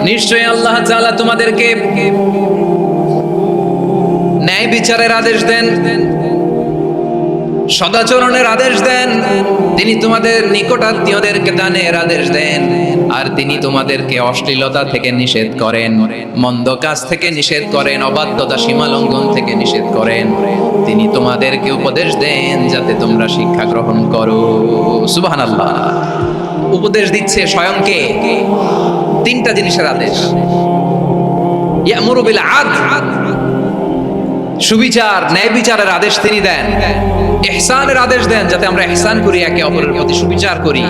নিশ্চয়ই আল্লাহ তাআলা তোমাদেরকে ন্যায় বিচারের আদেশ দেন, সদাচরণের আদেশ দেন। তিনি তোমাদের নিকটাত্মীয়দেরকে দানের আদেশ দেন, আর তিনি তোমাদেরকে অশ্লীলতা থেকে নিষেধ করেন, মন্দ কাজ থেকে নিষেধ করেন, অবাধ্যতা সীমা লঙ্ঘন থেকে নিষেধ করেন। তিনি তোমাদেরকে উপদেশ দেন যাতে তোমরা শিক্ষা গ্রহণ করো। সুবহানাল্লাহ। উপদেশ দিচ্ছে স্বয়ং কে? তিনটা জিনিসের আদেশ। ইয়ামুরু বিল আদল, সুবিচার ন্যায় বিচারের আদেশ তিনি দেন। ইহসানের আদেশ দেন, যাতে আমরা ইহসান করি, একে অপরের প্রতি সুবিচার করি,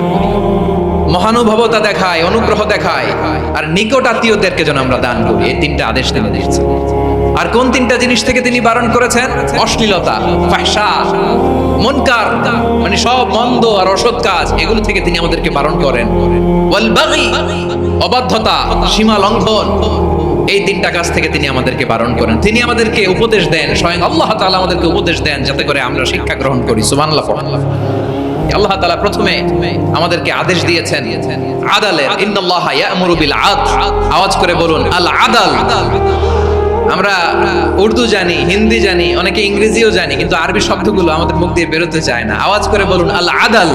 মহানুভবতা দেখায়, অনুগ্রহ দেখায়, আর নিকট আত্মীয়দেরকে যেন আমরা দান করি। এই তিনটা আদেশ তিনি দিয়েছেন। আর কোন তিনটা জিনিস থেকে তিনি বারণ করেছেন? অশ্লীলতা, ফাহশা, মুনকার, মানে সব মন্দ আর অসৎ কাজ, এগুলো থেকে তিনি আমাদেরকে বারণ করেন। ওয়াল বাগি, অবাধ্যতা, সীমা লঙ্ঘন, এই তিনটা কাজ থেকে তিনি আমাদেরকে বারণ করেন। তিনি আমাদেরকে উপদেশ দেন, স্বয়ং আল্লাহ তাআলা আমাদেরকে উপদেশ দেন যাতে করে আমরা শিক্ষা গ্রহণ করি। সুবহানাল্লাহ। আল্লাহ তাআলা প্রথমে আমাদেরকে আদেশ দিয়েছেন আদালের। ইন্নাল্লাহা ইয়া'মুরু বিল আদল। আওয়াজ করে বলুন আল আদাল। আমরা উর্দু জানি, হিন্দি জানি, অনেকে ইংরেজিও জানি, কিন্তু আরবি শব্দগুলো আমাদের মুখ দিয়ে বেরোতে চায় না। আওয়াজ করে বলুন আল আদাল।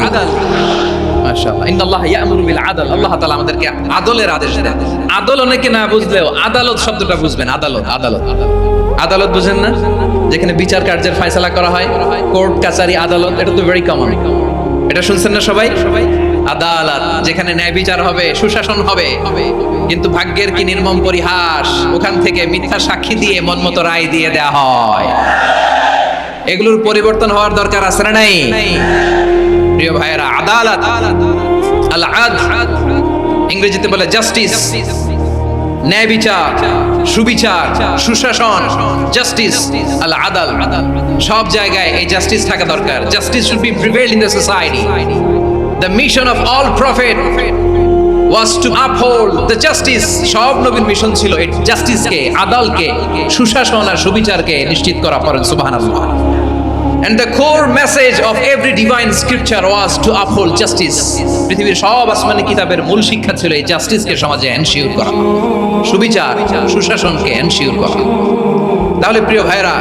মাশাআল্লাহ। ইন্নাল্লাহা ইয়া'মুরু বিল আদল। আল্লাহ তাআলা আমাদেরকে আদলের আদেশ দেন। আদল অনেকে না বুঝলেও আদালত শব্দটা বুঝবেন। আদালত, আদালত, আদালত বুঝেন না? যেখানে বিচার কার্যের ফয়সালা করা হয়, কোর্ট কাচারি, আদালত, এটা তো ভেরি কমন। এটা শুনছেন না সবাই? আদালত, যেখানে ন্যায় বিচার হবে, সুশাসন হবে। কিন্তু ভাগ্যের কি নির্মম পরিহাস, ওখান থেকে মিথ্যা সাক্ষী দিয়ে মনমতো রায় দিয়ে দেয়া হয়। এগুলোর পরিবর্তন হওয়ার দরকার আছে না নাই? প্রিয় ভাইয়েরা, আদালত, আল আদল, ইংরেজিতে বলে জাস্টিস, ন্যায় বিচার, সুবিচার, সুশাসন, জাস্টিস, আল আদল। সব জায়গায় এই জাস্টিস থাকা দরকার। Justice should be prevail in the society. The mission of all prophet was to uphold the justice. সব নবীর মিশন ছিল এই জাস্টিসকে, আদালকে, সুশাসন আর সুবিচারকে নিশ্চিত করা। পড়েন সুবহানাল্লাহ। And the core message of every divine scripture was to uphold justice. পৃথিবীর সব আসমানি কিতাবের মূল শিক্ষা ছিল এই জাস্টিসকে সমাজে এনশিওর করা, সুবিচার, সুশাসনকে এনশিওর করা। তাহলে প্রিয় ভাইরা,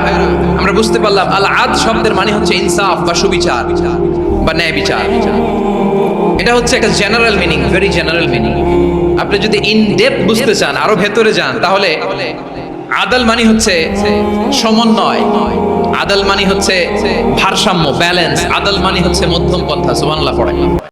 আমরা বুঝতে পারলাম আল আদল শব্দের মানে হচ্ছে ইনসাফ বা সুবিচার বা ন্যায় বিচার। এটা হচ্ছে একটা general meaning, very general meaning. আপনি যদি ইন ডেপথ বুঝতে চান, আরো ভেতরে যান, তাহলে আদল মানে হচ্ছে সমন্বয়, আদল মানে হচ্ছে ভারসাম্য, ব্যালেন্স, আদল মানে হচ্ছে মধ্যম পন্থা। সুবহানাল্লাহ পড়ে।